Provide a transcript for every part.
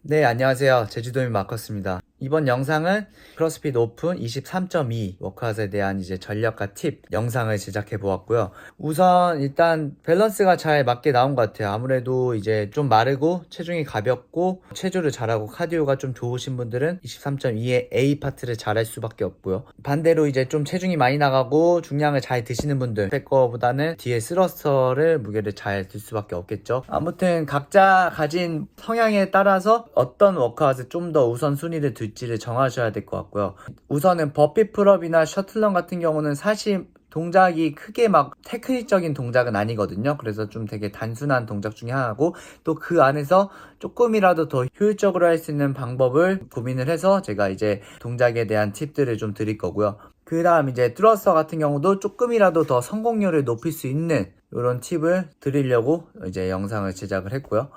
네, 안녕하세요. 제주도민 마커스입니다. 이번 영상은 크로스핏 오픈 23.2 워크아웃에 대한 전략과 팁 영상을 제작해 보았고요. 우선 일단 밸런스가 잘 맞게 나온 것 같아요. 아무래도 좀 마르고 체중이 가볍고 체조를 잘하고 카디오가 좀 좋으신 분들은 23.2의 A 파트를 잘할 수밖에 없고요. 반대로 좀 체중이 많이 나가고 중량을 잘 드시는 분들 거보다는 뒤에 스러스터를 무게를 잘 들 수밖에 없겠죠. 아무튼 각자 가진 성향에 따라서 어떤 워크아웃을 좀 더 우선순위를 둘지를 정하셔야 될 것 같고요. 우선은 버피 풀업이나 셔틀런 같은 경우는 사실 동작이 크게 막 테크닉적인 동작은 아니거든요. 그래서 좀 되게 단순한 동작 중에 하나고, 또 그 안에서 조금이라도 더 효율적으로 할 수 있는 방법을 고민을 해서 제가 동작에 대한 팁들을 좀 드릴 거고요. 그 다음 트러스터 같은 경우도 조금이라도 더 성공률을 높일 수 있는 이런 팁을 드리려고 영상을 제작을 했고요.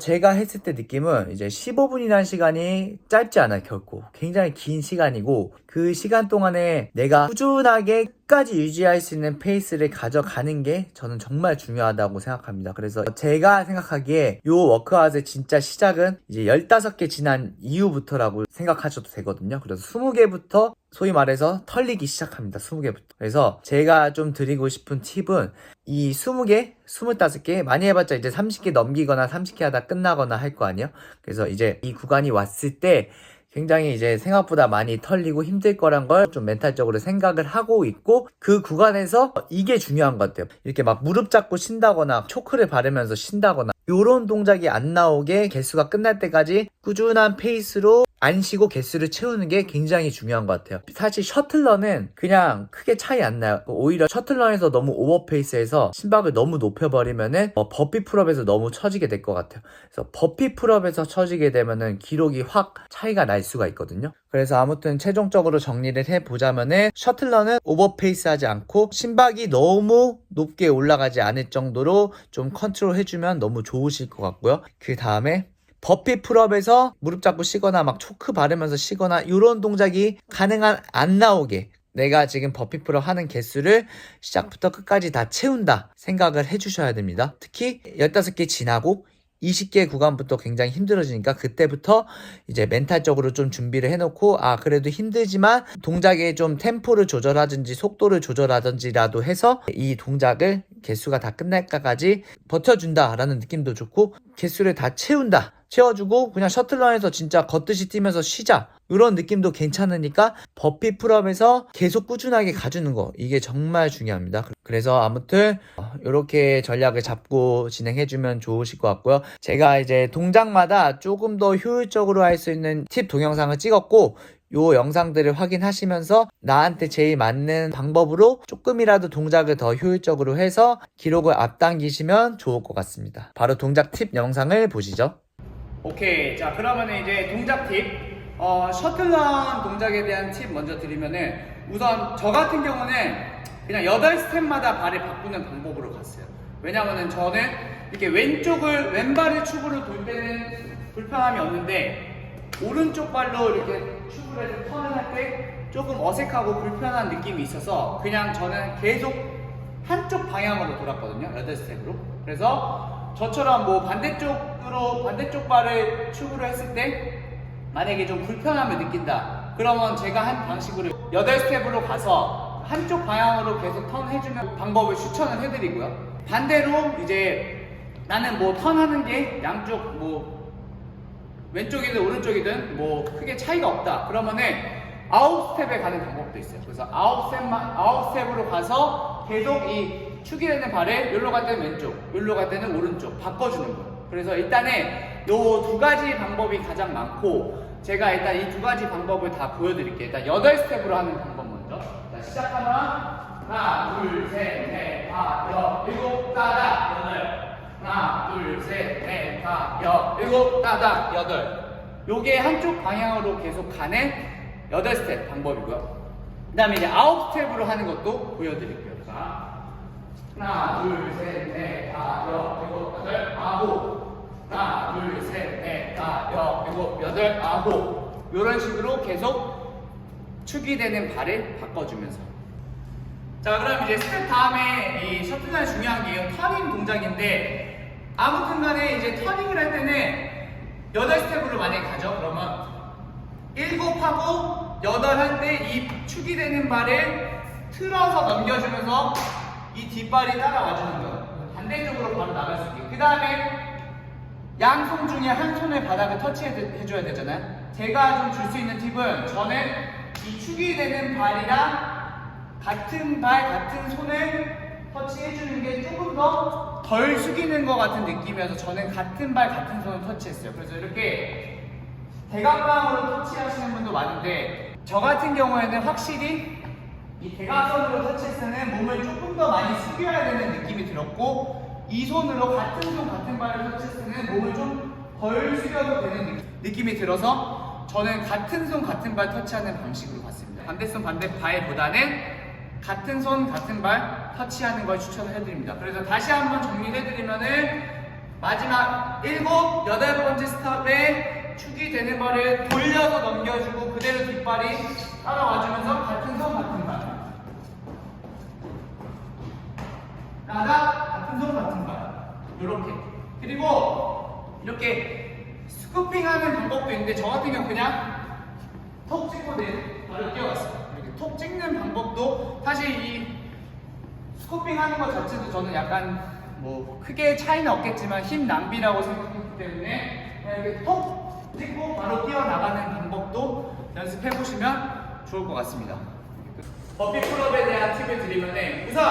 제가 했을 때 느낌은 15분이라는 시간이 짧지 않아요, 결코. 굉장히 긴 시간이고, 그 시간 동안에 내가 꾸준하게 끝까지 유지할 수 있는 페이스를 가져가는 게 저는 정말 중요하다고 생각합니다. 그래서 제가 생각하기에 요 워크아웃의 진짜 시작은 15개 지난 이후부터라고 생각하셔도 되거든요. 그래서 20개부터 소위 말해서 털리기 시작합니다. 20개부터. 그래서 제가 좀 드리고 싶은 팁은 이 20개, 25개, 많이 해봤자 30개 넘기거나 30개 하다 끝나거나 할 거 아니에요? 그래서 이 구간이 왔을 때 굉장히 생각보다 많이 털리고 힘들 거란 걸 좀 멘탈적으로 생각을 하고 있고, 그 구간에서 이게 중요한 것 같아요. 이렇게 막 무릎 잡고 쉰다거나 초크를 바르면서 쉰다거나 요런 동작이 안 나오게 개수가 끝날 때까지 꾸준한 페이스로 안 쉬고 개수를 채우는 게 굉장히 중요한 것 같아요. 사실 셔틀런은 그냥 크게 차이 안 나요. 오히려 셔틀런에서 너무 오버페이스해서 심박을 너무 높여버리면은 버피 풀업에서 너무 처지게 될 것 같아요. 그래서 버피 풀업에서 처지게 되면은 기록이 확 차이가 날 수가 있거든요. 그래서 아무튼 최종적으로 정리를 해보자면은 셔틀런은 오버페이스 하지 않고 심박이 너무 높게 올라가지 않을 정도로 좀 컨트롤 해주면 너무 좋으실 것 같고요. 그 다음에 버피 풀업에서 무릎 잡고 쉬거나 막 초크 바르면서 쉬거나 이런 동작이 가능한 안 나오게 내가 지금 버피 풀업 하는 개수를 시작부터 끝까지 다 채운다 생각을 해주셔야 됩니다. 특히 15개 지나고 20개 구간부터 굉장히 힘들어지니까 그때부터 멘탈적으로 좀 준비를 해놓고, 그래도 힘들지만 동작의 좀 템포를 조절하든지 속도를 조절하든지라도 해서 이 동작을 개수가 다 끝날 때까지 버텨준다라는 느낌도 좋고, 개수를 다 채워주고 그냥 셔틀런에서 진짜 걷듯이 뛰면서 쉬자, 이런 느낌도 괜찮으니까 버피 풀업에서 계속 꾸준하게 가주는 거, 이게 정말 중요합니다. 그래서 아무튼 이렇게 전략을 잡고 진행해주면 좋으실 것 같고요. 제가 동작마다 조금 더 효율적으로 할 수 있는 팁 동영상을 찍었고, 요 영상들을 확인하시면서 나한테 제일 맞는 방법으로 조금이라도 동작을 더 효율적으로 해서 기록을 앞당기시면 좋을 것 같습니다. 바로 동작 팁 영상을 보시죠. 오케이, 자 그러면은 동작 팁, 셔틀런 동작에 대한 팁 먼저 드리면은, 우선 저 같은 경우는 그냥 8스텝마다 발을 바꾸는 방법으로 갔어요. 왜냐면은 저는 이렇게 왼발을 축으로 돌 때는 불편함이 없는데, 오른쪽 발로 이렇게 축으로 해서 턴을 할 때 조금 어색하고 불편한 느낌이 있어서 그냥 저는 계속 한쪽 방향으로 돌았거든요. 8스텝으로. 그래서 저처럼 반대쪽 발을 축으로 했을 때 만약에 좀 불편함을 느낀다, 그러면 제가 한 방식으로 8스텝으로 가서 한쪽 방향으로 계속 턴해주는 방법을 추천을 해드리고요. 반대로 나는 턴하는 게 양쪽 왼쪽이든 오른쪽이든 크게 차이가 없다, 그러면은 9스텝에 가는 방법도 있어요. 그래서 9스텝으로 가서 계속 이 축이 되는 발을 여기로 갈 때는 왼쪽, 여기로 갈 때는 오른쪽 바꿔주는 거예요. 그래서 일단은 요 두 가지 방법이 가장 많고, 제가 일단 이 두 가지 방법을 다 보여드릴게요. 일단 8스텝으로 하는 방법 먼저. 자, 시작하면 하나, 둘, 셋, 넷, 다, 여, 일곱, 따다, 여덟. 하나, 둘, 셋, 넷, 다, 여, 일곱, 따다, 여덟. 요게 한쪽 방향으로 계속 가는 8스텝 방법이고요. 그 다음에 9스텝으로 하는 것도 보여드릴게요. 자, 하나, 둘, 셋, 넷, 다, 여, 일곱, 여덟, 아홉. 하나, 둘, 셋, 넷, 다, 여, 일곱, 여덟, 아홉. 요런 식으로 계속 축이 되는 발을 바꿔주면서. 자, 그럼 스텝 다음에 이 셔틀런이 중요한 게 터닝 동작인데, 아무튼 간에 터닝을 할 때는 8스텝으로 만약에 가죠. 그러면 7하고 8 할 때 이 축이 되는 발을 틀어서 넘겨주면서 이 뒷발이 따라와주는 거예요. 반대쪽으로 바로 나갈 수 있게. 그 다음에 양손 중에 한 손을 바닥을 터치해줘야 되잖아요. 제가 좀 줄 수 있는 팁은, 저는 이 축이 되는 발이랑 같은 발, 같은 손을 터치해주는 게 조금 더 덜 숙이는 것 같은 느낌이어서 저는 같은 발, 같은 손을 터치했어요. 그래서 이렇게 대각방으로 터치하시는 분도 많은데, 저 같은 경우에는 확실히 이 대각선으로 터치했을 때는 몸을 조금 더 많이 숙여야 되는 느낌이 들었고, 이 손으로 같은 손, 같은 발을 터치했을 때는 몸을 좀 덜 숙여도 되는 느낌이 들어서 저는 같은 손, 같은 발 터치하는 방식으로 갔습니다. 반대손, 반대발보다는 같은 손, 같은 발 터치하는 걸 추천을 해드립니다. 그래서 다시 한번 정리를 해드리면은, 마지막 7, 8번째 스탑에 축이 되는 발을 돌려서 넘겨주고 그대로 뒷발이 따라와주면서 같은 손, 같은 발. 같은 손, 같은 발. 요렇게. 그리고 이렇게 스쿠핑하는 방법도 있는데, 저 같은 경우 그냥 톡 찍고 바로 뛰어갔어요. 이렇게 톡 찍는 방법도, 사실 이 스쿠핑 하는 것 자체도 저는 약간 뭐 크게 차이는 없겠지만 힘 낭비라고 생각했기 때문에 그냥 이렇게 톡 찍고 바로 뛰어나가는 방법도 연습해 보시면 좋을 것 같습니다. 버피 풀업에 대한 팁을 드리면, 우선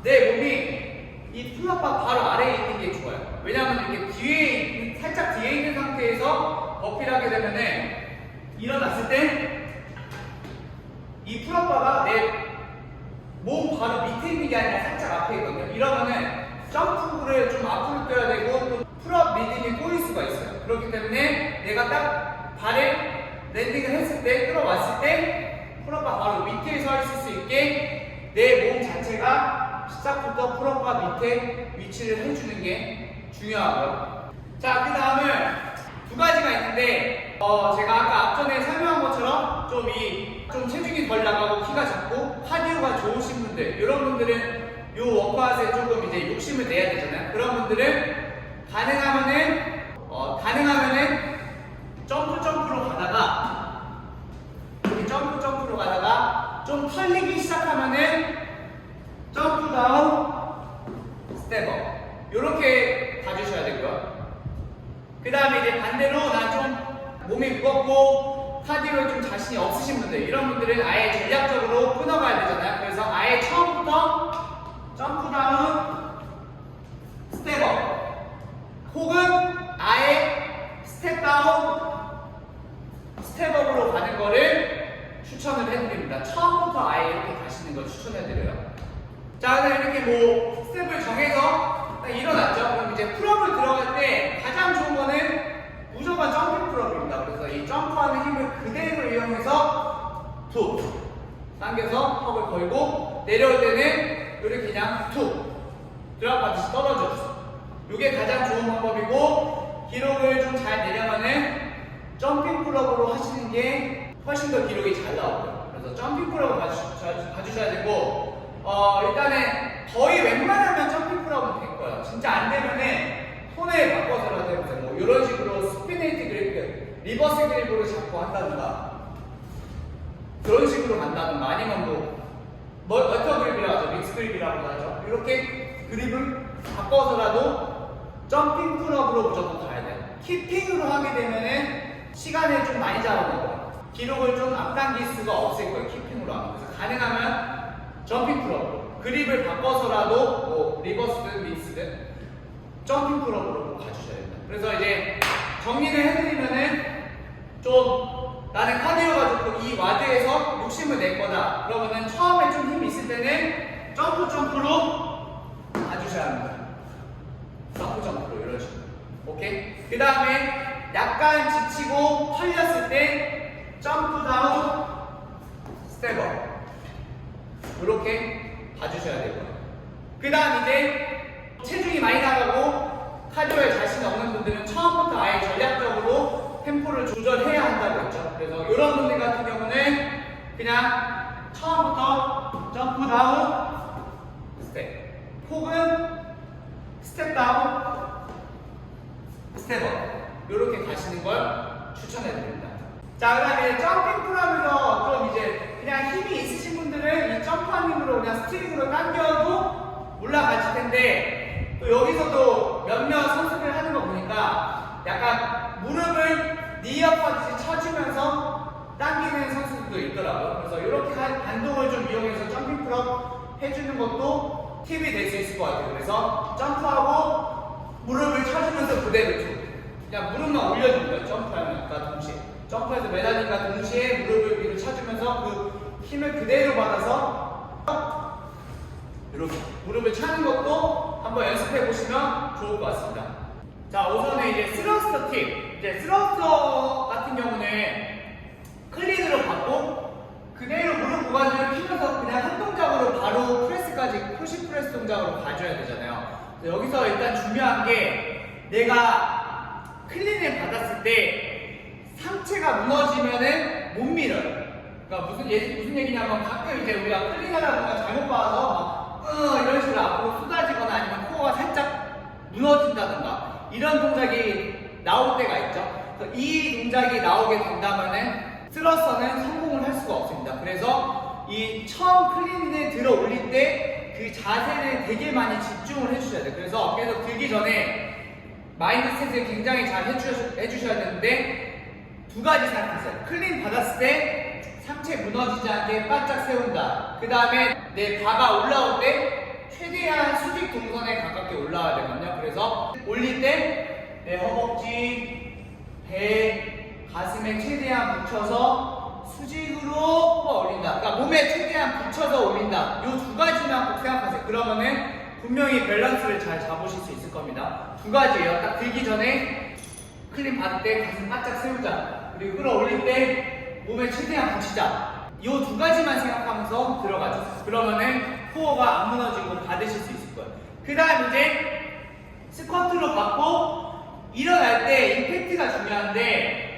내 몸이 이 풀업바 바로 아래에 있는 게 좋아요. 왜냐하면 이렇게 살짝 뒤에 있는 상태에서 버피를 하게 되면은, 일어났을 때 이 풀업바가 내 몸 바로 밑에 있는 게 아니라 살짝 앞에 있거든요. 이러면은 점프를 좀 앞으로 뛰어야 되고, 또 풀업 리듬이 꼬일 수가 있어요. 그렇기 때문에 내가 딱 발을 랜딩을 했을 때, 끌어왔을 때 풀업바 바로 밑에 서 있을 수 있게 내 몸 자체가 시작부터 풀업바 밑에 위치를 해주는 게 중요하고요. 자, 그 다음은 두 가지가 있는데, 제가 아까 앞전에 설명한 것처럼 좀 체중이 덜 나가고 키가 작고 카디오가 좋으신 분들, 이런 분들은 요 워크아웃에 조금 이제 욕심을 내야 되잖아요. 그런 분들은 가능하면은 점프로 가다가, 이렇게 점프로 가다가 좀 털리기 시작하면은 점프 다운, 스텝업, 요렇게 가주셔야 되고요. 그 다음에 이제 반대로 난 좀 몸이 무겁고 카디오에 좀 자신이 없으신 분들, 이런 분들은 아예 전략적으로 끊어가야 되잖아요. 그래서 아예 처음부터 점프 다운, 스텝업, 혹은 아예 스텝 다운, 스텝업으로 가는 거를 추천을 해드립니다. 처음부터 아예 이렇게 가시는 걸 추천해드려요. 자, 이렇게 뭐 스텝을 정해서 딱 일어났죠. 그럼 이제 풀업을 들어갈 때 가장 좋은 거는 무조건 점핑 풀업입니다. 그래서 이 점프하는 힘을 그대로 이용해서 툭 당겨서 턱을 걸고, 내려올 때는 이렇게 그냥 툭 드랍하듯이 떨어져 주세요. 이게 가장 좋은 방법이고, 기록을 좀 잘 내려가는 점핑 풀업으로 하시는 게 훨씬 더 기록이 잘 나오고요. 그래서 점핑 풀업을 봐주셔야 되고, 일단은 거의 웬만하면 점핑 풀업은 될 거예요. 진짜 안 되면은 손을 바꿔서라도 해보세요. 뭐 이런 식으로 스피네이트 그립, 리버스 그립으로 잡고 한다든가, 그런 식으로 간다든가, 아니면 머터 그립이라고 하죠. 믹스 그립이라고 하죠. 이렇게 그립을 바꿔서라도 점핑 풀업으로 무조건 가야 돼요. 키핑으로 하게 되면은 시간을 좀 많이 잡아먹어요. 기록을 좀 앞당길 수가 없을 거예요. 키핑으로 하면. 그래서 가능하면 점핑 풀업으로, 그립을 바꿔서라도 뭐 리버스든 믹스든 점핑 풀업으로 가주셔야 됩니다. 그래서 이제 정리를 해드리면은, 좀 나는 카디오가 좋고 이 와드에서 욕심을 낼 거다, 그러면은 처음에 좀 힘이 있을 때는 점프로 가주셔야 합니다. 점프로 이런 식으로. 오케이? 그 다음에 약간 지치고 털렸을 때 점프 다운, 스텝업, 이렇게 봐주셔야 되고요. 그 다음 이제 체중이 많이 나가고 카디오에 자신 없는 분들은 처음부터 아예 전략적으로 템포를 조절해야 한다고 했죠. 그래서 이런 분들 같은 경우는 그냥 처음부터 점프 다운, 스텝, 혹은 스텝 다운, 스텝업, 이렇게 가시는 걸 추천해드립니다. 자, 그 다음에 점핑 프로하면서 좀 이제 그냥 힘이 있으신 분들은 이 점프한 힘으로 그냥 스트링으로 당겨도 올라가실 텐데, 또 여기서도 몇몇 선수들 하는 거 보니까 약간 무릎을 니어퍼지 쳐주면서 당기는 선수들도 있더라고요. 그래서 이렇게 반동을 좀 이용해서 점핑 프로 해주는 것도 팁이 될 수 있을 것 같아요. 그래서 점프하고 무릎을 쳐주면서 그대로 쭉 그냥 무릎만 올려주는 거예요. 점프하니까 동시에 점프해서 매달리니까 동시에 무릎을 위로 쳐주면서 그 힘을 그대로 받아서 이렇게 무릎을 차는 것도 한번 연습해 보시면 좋을 것 같습니다. 자, 우선은 이제 스러스터 팁. 이제 스러스터 같은 경우는 클린으로 받고 그대로 무릎 고관절을 피면서 그냥 한 동작으로 바로 프레스까지 푸시 프레스 동작으로 가져야 되잖아요. 여기서 일단 중요한 게 내가 클린을 받았을 때 상체가 무너지면은 못 밀어요. 그러니까 무슨 얘기냐면 가끔 이제 우리가 클린하다 보면 잘못 봐서 막 이런 식으로 앞으로 쏟아지거나 아니면 코어가 살짝 무너진다던가 이런 동작이 나올 때가 있죠. 그래서 이 동작이 나오게 된다면은 스러스터는 성공을 할 수가 없습니다. 그래서 이 처음 클린을 들어 올릴 때 그 자세를 되게 많이 집중을 해주셔야 돼요. 그래서 계속 들기 전에 마인드셋을 굉장히 잘 해주셔야 되는데 두 가지 생각하세요. 클린 받았을 때 상체 무너지지 않게 바짝 세운다. 그 다음에 내 바가 올라올 때 최대한 수직 동선에 가깝게 올라와야 되거든요. 그래서 올릴 때 내 허벅지, 배, 가슴에 최대한 붙여서 수직으로 뽑아 올린다. 그러니까 몸에 최대한 붙여서 올린다. 이 두 가지만 꼭 생각하세요. 그러면은 분명히 밸런스를 잘 잡으실 수 있을 겁니다. 두 가지예요. 딱 들기 전에 클린 받을 때 가슴 바짝 세우자. 그리고 끌어올릴 때 몸에 최대한 붙이자. 이 두 가지만 생각하면서 들어가주세요. 그러면은 코어가 안 무너지고 받으실 수 있을 거예요. 그 다음 이제 스쿼트로 받고 일어날 때 임팩트가 중요한데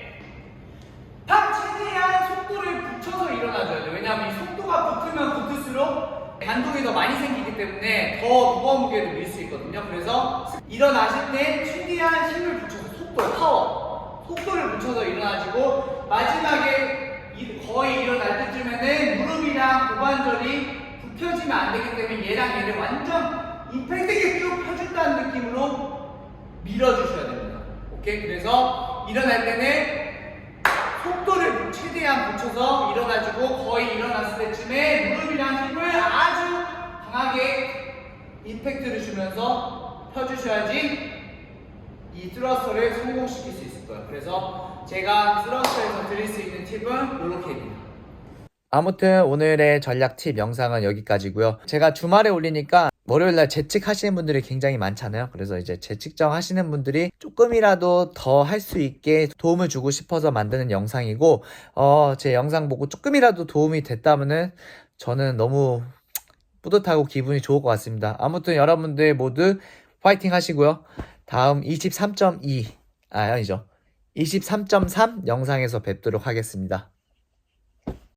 최대한 속도를 붙여서 일어나줘야 돼요. 왜냐하면 이 속도가 붙으면 붙을수록 반동이 더 많이 생기기 때문에 더 무거운 무게를 밀 수 있거든요. 그래서 일어나실 때 최대한 힘을 붙여서 속도를 붙여서 일어나시고 마지막에 거의 일어날 때쯤에는 무릎이랑 고관절이 굽혀지면 안 되기 때문에 얘랑 얘를 완전 임팩트 있게 쭉 펴준다는 느낌으로 밀어주셔야 됩니다. 오케이? 그래서 일어날 때는 속도를 최대한 붙여서 일어나지고 거의 일어났을 때쯤에 무릎이랑 힘을 아주 강하게 임팩트를 주면서 펴주셔야지 이 스러스터를 성공시킬 수 있을 거예요. 그래서 제가 스러스터에서 드릴 수 있는 팁은 이렇게입니다. 아무튼 오늘의 전략 팁 영상은 여기까지고요. 제가 주말에 올리니까 월요일날 재직 하시는 분들이 굉장히 많잖아요. 그래서 이제 재직정 하시는 분들이 조금이라도 더 할 수 있게 도움을 주고 싶어서 만드는 영상이고, 제 영상 보고 조금이라도 도움이 됐다면은 저는 너무 뿌듯하고 기분이 좋을 것 같습니다. 아무튼 여러분들 모두 파이팅 하시고요. 다음 23.2, 아니죠. 23.3 영상에서 뵙도록 하겠습니다.